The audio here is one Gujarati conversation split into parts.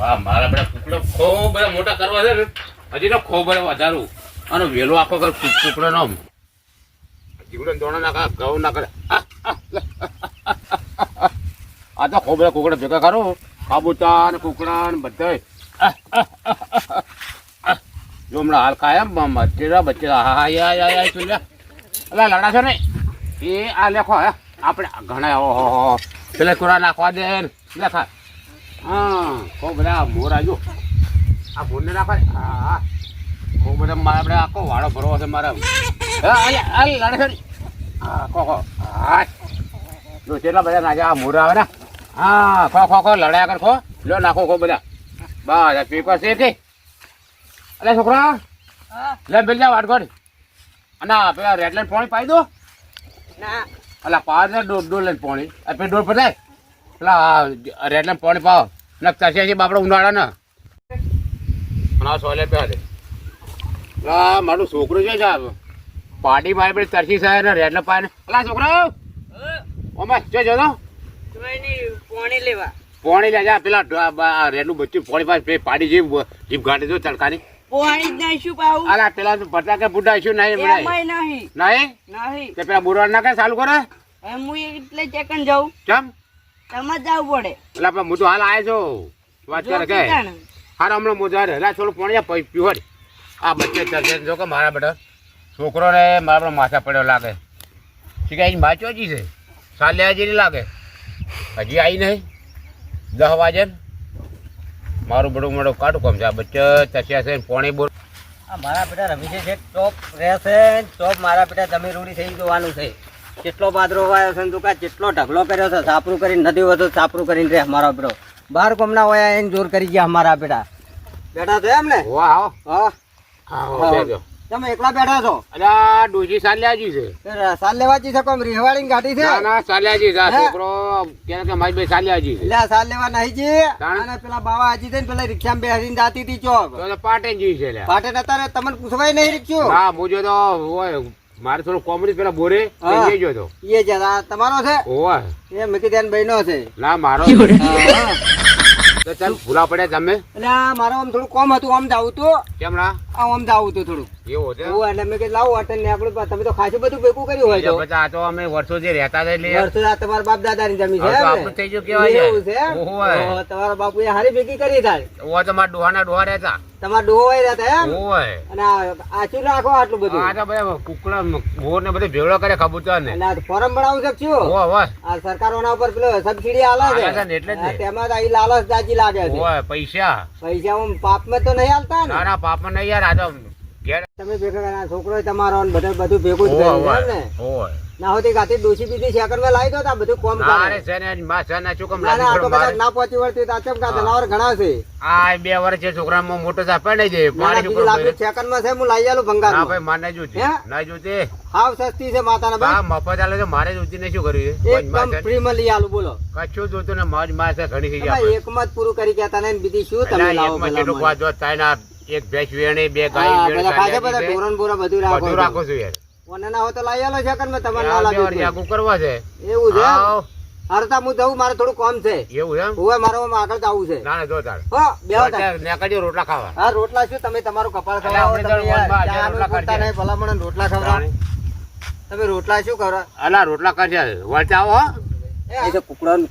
વાહ મારા બેટા કુકડો ખૂબ બધા મોટા કરવા છે ને હજી તો ખૂબ બધા વધારું અને વેલો આખો કર કુકડો નો જીવડો દોણા નાખા ઘઉં ના કરે આ તો ખૂબ બધા કુકડા ભેગા કરો કાબુતા ને કુકડા ને બધા જો હમણાં હાલ કાયમ બચ્ચેરા હા યા ચૂલ્યા અલા લડા છે ને એ આ લેખો હે આપણે ઘણા ઓહો પેલા કોરા નાખવા દે લેખા હા ખૂબ બધા મોર આવજો આ મોરને નાખવા હા ખૂબ બધા મારા આપણે આખો વાળો ભરવો છે મારા લડે છે હા ખો હા જો કેટલા બધા નાખ્યા આ મોર આવે ને હા ખો લડ્યા કર ખો લો નાખો ખો બધા બસ પેપર છે કે અલે છોકરા લે બેલ જા વાટ ગોડ અને પેલા રેડ લાઈન પાણી પાઈ દો ના અલા પાર ને ડોર લાઈન પાણી પેલા ડોર પર જાય પેલા રેડ લાઈન પાણી પાવ નકતા છે બાપડો ઉનાળા ને અને સોલે પે દે લા મારું છોકરું છે સાહેબ પાડી મારી પેલી તરસી સાહેબ ને રેડ લાઈન પાય અલા છોકરા ઓમાં જો પાણી લેવા પાણી લે જા પેલા રેડનું બચ્ચું પાણી પાય પાડી જીભ ગાંઠી દો તડકાની પાણી જ નહીં શું પાવું અલા પેલા બટાકે બુડા શું નહીં નહીં નહીં તે પેલા બુરવાડ નાખે ચાલુ કરે હું એટલે ચેકન જાઉં કેમ તમે જવું પડે એટલે પણ હું તો હાલ આવ્યો છો વાત કરે કે હારા હમણાં મોજા રે થોડું પાણી પીવડ આ બચ્ચે ચર્ચે જો કે મારા બેટા છોકરો ને મારા બેટા માથા પડ્યો લાગે શીખાઈ માં ચોજી છે સાલ લેવા જેવી લાગે હજી આવી નહીં 10 વાગે મારું બડું મોડું કાઢું કામ છે આ બચ્ચે ચસ્યા છે પાણી બોલ મારા બેટા રમી છે ટોપ રહેશે ટોપ મારા બેટા તમે રૂડી થઈ જવાનું છે કેટલો પાદરો વાયો છે તું કેટલો ઢગલો કર્યો છે સાપરું કરીને નથી હોતો સાપરું કરીને રે મારો બેટો બાર કોમના હોય એને જોર કરી ગયા મારા બેટા બેઠા છો એમ ને આવો હા તમે એકલા બેઠા છો અરે ડોજી સાલ લેવાજી છે સાલ લેવાજી છે કોમ રીહવાડી ગાડી છે ના સાલ લેવાજી છે છોકરો કે મારી બે સાલ લેવાજી છે એટલે સાલ લેવા નહીં જી અને પેલા બાવા હાજી છે ને પેલા રિક્ષામાં બેસીને જાતી હતી ચોક તો પાટે જી છે પાટે નતા તમને પૂછવાય નહીં રિક્ષો હા મુજો તો હોય મારે થોડું કોમેડી પેલા બોરે એ જો તો એ જરા તમારો છે ઓય એ મેકી ધ્યાન બહેનો છે ના મારો તો ચાલ ભૂલા પડ્યા તમે એટલે મારો આમ થોડું કોમ હતું આમ જાવું તો કેમ ના આમ જાવું હતું થોડું એવું છે એટલે મેં કીધું લાવો અટલ ને આપણું તમે તો ખાસું બધું ભેગું કર્યું હોય તો પછી આ તો અમે વર્ષોથી રહેતા હતા એટલે વર્ષો આ તમારા બાપ દાદા ની જમીન છે આપણું થઈ ગયું કેવાય એવું છે ઓહો, તમારા બાપુ એ હારી ભેગી કરી થાય ઓવા તો મારા ડોહાના ડોહા રહેતા તમારા ડોહો હોય રહેતા એમ ઓય અને આ શું રાખો આટલું બધું આ તો બધા કુકડા મોર ને બધું ભેળો કરે કબૂતર ને અને ફોરમ બનાવું છે શું ઓય ઓય આ સરકારોના ઉપર પેલો સબસિડી આલે છે એટલે જ ને. તેમાં તો અહીં લાલચ જાજી લાગે છે ઓય પૈસા પૈસા આમ પાપમાં તો નહીં હાલતા ને ના ના પાપા નહીં યાર આ તો ઘેર તમે ભેગા કર્યા છોકરો તમારો ને બધું ભેગું જ ઓય કર્યું એમ ને ઓય ના હોતી ગાતી ડોસી બીજી સેકન્ડ માં લાવી દો તો આ બધું કોમ ના કરે રે છે ને માં છે ને શું કામ ના ના આ તો લાગી કદાચ ના પહોંચી વળતી તો આ ચમકા જનાવર ઘણા છે આ 2 વર્ષ છે છોકરામાં મોટો થા પડે છે ના, ના, પાણી બીજી લાકડી સેકન્ડ માં છે હું લાવી આલું ભંગાર ના ભાઈ મારે જોતી હે? ના જોતી હાવ સસ્તી છે માતાના હા ભાઈ મફત આલે છે મારે જોતી ને શું કર્યું છે એકદમ ફ્રી માં લઈ આલું બોલો કશું જોતું ને મારી માસે ઘણી થઈ તમે જાય એકમાં જ પૂરું કરી ગયા તા ને બીજી શું તમે લાવો એકમાં પેલા કેટલું મને? પાછો થાય ના એક ભેંસ વેણી 2 ગાય હા, વેણી બધા ખાધે બધા ચાલ્યા છે. ઢોરણ બોરા બધું રાખો બધું છો. રાખો છું યાર ઓને ના હોય તો લાવી આલો સેકન્ડ માં તમારે ના લાગે તો. જાગું કરવા છે એવું છે આવ. હરતા હું જઉં મારે થોડું કામ છે એવું એમ હવે મારે આમ આગળ જવું છે ના ના જો તાર હો બેહો તાર. નેકળજો રોટલા ખાવા હા રોટલા શું તમે તમારું કપાળ એટલે ખવડાવો આપણે તમે તો યાર વનમાં ચાનું રોટલા પૂછતા કરજે. નહીં ભલામણ રોટલા ખવડાવો તમે રોટલા શું કરો અલા રોટલા કરજે વળતા આવો હો. એ તો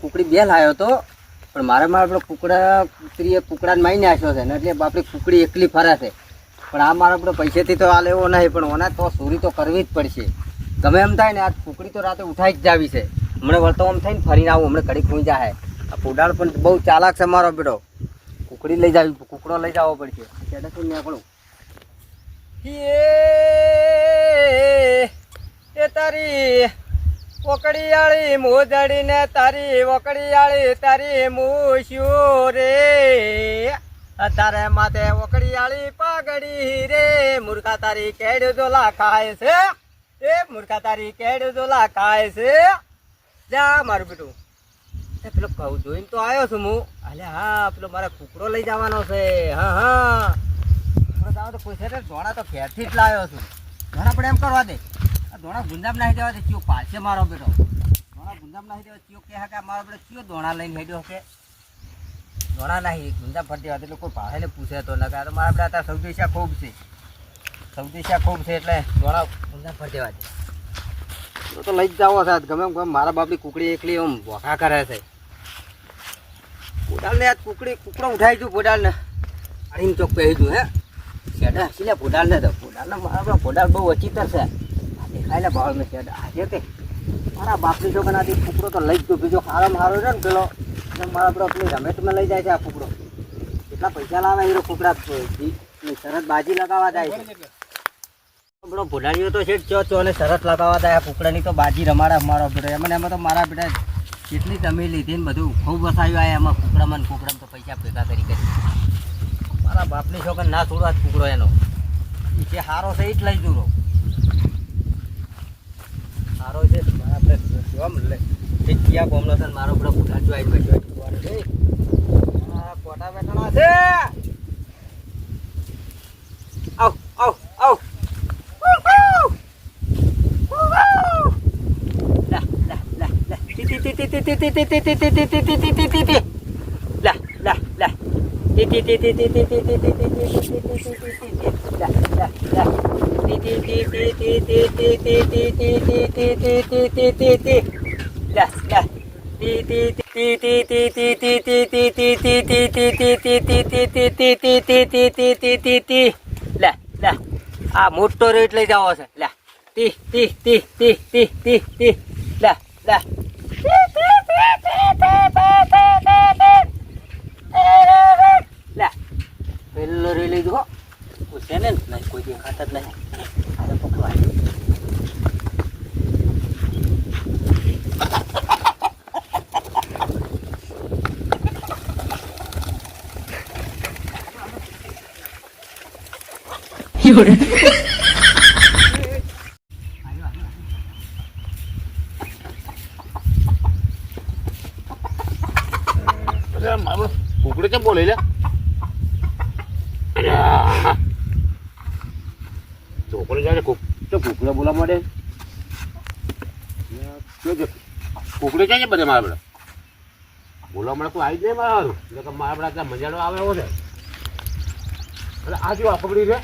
કુકડી બે લાયો તો પણ મારે આપણો કુકડા કુકડીએ કુકડાને મારી નાખ્યો છે ને એટલે આપણી કુકડી એકલી ફરે છે પણ આ મારા આપણે પૈસેથી તો આ લેવો નહીં પણ ઓના તો ચોરી તો કરવી જ પડશે ગમે એમ થાય ને આ કુકડી તો રાતે ઉઠાઈ જ જાવી છે હમણાં વળતો આમ થઈને ફરીને આવું હમણાં કડી ખુઈ જાય આ ફૂડાળ પણ બહુ ચાલાક છે મારો બેટો કુકડી લઈ જાવી કુકડો લઈ જવો પડશે ત્યારે શું નીકળું એ તારી ઓકડીયાળી મોજડી ને તારી ઓકડીયાળી તારી મૂશ્યું રે તારે માથે ઓકડીયાળી પાઘડી રે મૂર્ખા તારી કેડ દોલા ખાય છે એ મૂર્ખા તારી કેડ દોલા ખાય છે જા મારું બેટું એ પેલો કહું જોઈને તો આવ્યો છું હું અલે હા પેલો મારે કુકડો લઈ જવાનો છે હા હા કુકડો જાવ તો કોઈ છે ધોણા તો ઘેરથી જ લાવ્યો છું ધોણા પણ એમ કરવા દે ધોણા ગુંદામ નાખી દેવા દે ચિયો પાછે મારો બેટો ધોણા ગુંદામ નાખી દેવા ચિયો કે હા કે મારો બેટો ચિયો ધોણા લઈને હેડ્યો કે ઘણા નહીં ગુંજા ફરતી વાત એટલે કોઈ ભાડે પૂછે તો ન કારણ મારા બધા ત્યાં સૌથી શા ખૂબ છે એટલે ઘણા ગુંજા ફરતી વાત તો લઈ જ જાવો સાહેબ ગમે એમ મારા બાપની કુકડી એકલી એમ વખા કરે છે પોડાલને યાદ કુકડો ઉઠાઈ દઉં પોડાલને આડીને ચોક પહેરી દઉં હે શેડા હસી લે પોડાલને તો પોડાલને મારા પોડાલ બહુ અચિતર છે દેખાય લે ભાવ મેં શેડા આજે તે મારા બાપની છોકરાથી કુકડો તો લઈ જ દઉં બીજો સારામાં સારો છે ને પેલો મારા પેલો પેલી રમેટમાં લઈ જાય છે આ કુકડો કેટલા પૈસા લાવે એ કુકડા શરત બાજી લગાવવા જાય છે પેલો ભોડાડીઓ તો છે ચો ને શરત લગાવવા જાય આ કુકડાની તો બાજી રમાડે મારો બેટો એમાં તો મારા બેટા કેટલી જમીન લીધી ને બધું ખૂબ વસાવ્યું આ એમાં કુકડામાં તો પૈસા ભેગા કરી મારા બાપની છોકરા ના છોડવા જ કુકડો એનો જે સારો છે એ જ લઈ જુરો સારો છે આપણે જોવા એ ક્યાં કોમનો છે મારો પેલો કુકડા જોઈ બેઠો કોટા બેઠાના છે આવ આવ આવ આ મોટો રેટ લઈ જાવ છે લે તી તી તી તી તી તી તી લે લે લે પેલો રે લઈ જો છે ને નહીં કોઈ દેખાતા જ નહીં આ પકવાય કુકડે કેમ બોલે લે છોકરી જાય કુકડે બોલા મળે કુકડે જાય બધે મારા બધા બોલા મળે તો આવી જ નહીં મારું એટલે મારા બધા ત્યાં મજાનો આવે એવો છે એટલે આ જો પકડી છે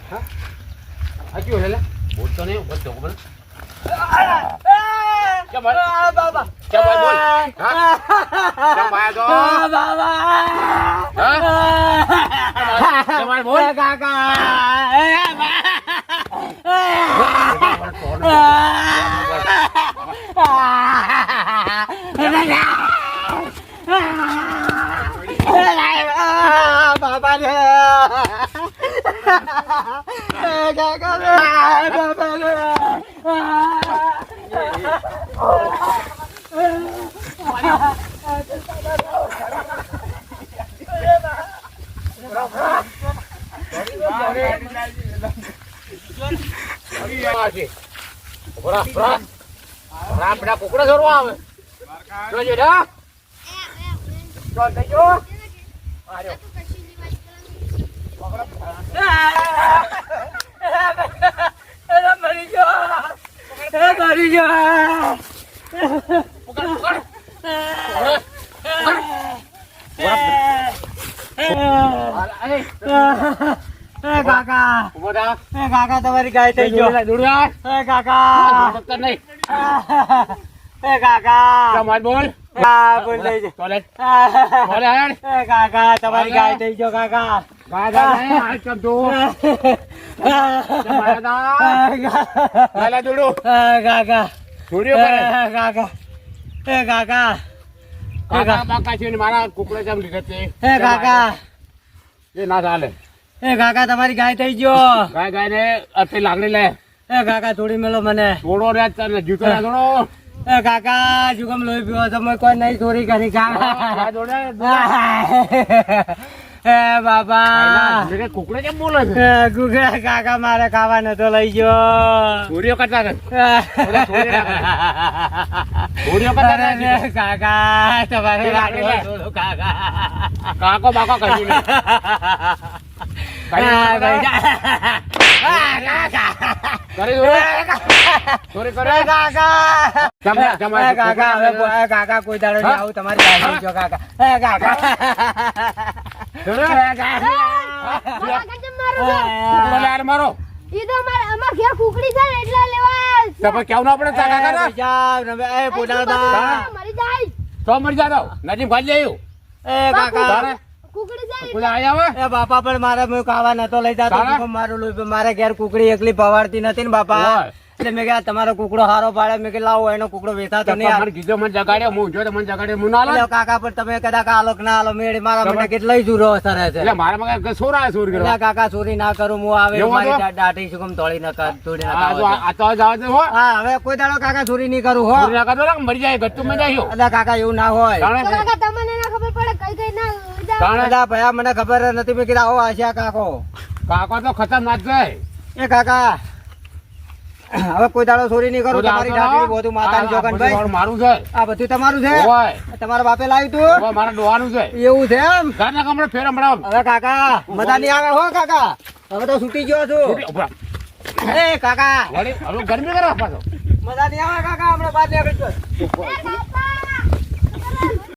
હા આ કયો છે બોલતો નહીં બધો ખબર બાબા क्या भाई बोल हाँ क्या भाई दो बाबा हाँ क्या भाई बोल काका बाबा ने काका बाबा ने આપડા કુકડા છોડવા આવે જોજે ડા ચાલ થઈ ગયો આર્યો મરી ગયો કાકા તમારી ગાય થઈ ગયો કાકા કાકા બોલ કાકા તમારી ગાય થઈ ગયો કાકા મારા કુકડા કેમ લીધે કાકા એ ના ચાલે કાકા તમારી ગાય થઈ ગયો ગાય ને અતિ લાગણી લે કાકા થોડી મેલો મને થોડો રે જૂતો ના થોડો કાકા જુગમ લોહી પીવો તમે કોઈ નહીં ચોરી કરી કાકા બાબા કુકડે કેમ બોલે છે કુકડા કાકા મારે ખાવા નતો લઈ ગયો ચોરીઓ કરતા કાકા તમારે કાકા કાકો બાકો કહી કાકા કરી ચોરી કરે કાકા જમા જમા એ કાકા હવે કાકા કોઈ દાડો નહીં આવું તમારી ગાડી જો કાકા એ કાકા મારો ઈ તો અમાર ઘેર કુકડી છે ને એટલે લેવા તો પછી કેવું ના પડે કાકા એ પોડાળબા મરી જાય તો મરી જાતો નજીક ભાજી આવ્યું એ કાકા કુકડી જાય પેલા આયા હવે એ બાપા પણ મારે મેં ખાવા નતો લઈ જતો તારા? મારું લોહી મારે ઘેર કુકડી એકલી પવાડતી નથી ને બાપા ઓય. એટલે મેં કીધું તમારો કુકડો હારો પાડે મેં કીધું લાવો એનો કુકડો વેચાતો નહીં મને કીધું મને જગાડ્યો હું જો મને જગાડ્યો હું ના લો એટલે કાકા પણ તમે કદાચ આલો કે ના આલો મેળી મારા મને કેટલાય જુરો સરે છે એટલે મારા મગજ સોરા સોર એટલે કરવા કાકા ચોરી ના કરું હું આવે એવું મારી હતું? દાઢી શું તોડી ના કર તોડી ના આ તો ખાવા આ તો જવા દે હો હા હવે કોઈ દાડો કાકા ચોરી નહીં કરું હો ચોરી ના કરતો ને મરી જાય ગટ્ટુ માં જાય એટલે કાકા એવું ના હોય જાણે છે? કાકા તમને ના ખબર પડે કઈ કઈ ના જાવ. જાણે બધા ભયા મને ખબર નથી મેં કીધું આવો આશા કાકો કાકો તો ખતરનાક છે એ કાકા હવે કોઈ દાડો ચોરી નહીં કરું તમારી ઢાંકણી બધું માતાની જોગન ભાઈ મારું છે આ બધું તમારું છે ઓય તમારા બાપે લાવ્યું તું ઓય મારા ડોવાનું છે એવું છે એમ ઘરના કમળે ફેર હમણાં હવે કાકા મજા નહીં આવે હો કાકા હવે તો છૂટી ગયો છું ઉભરા. એ કાકા વળી હવે ગરમી કરે પાછો મજા નહીં આવે કાકા હમણાં બહાર નીકળી ગયો એ કાકા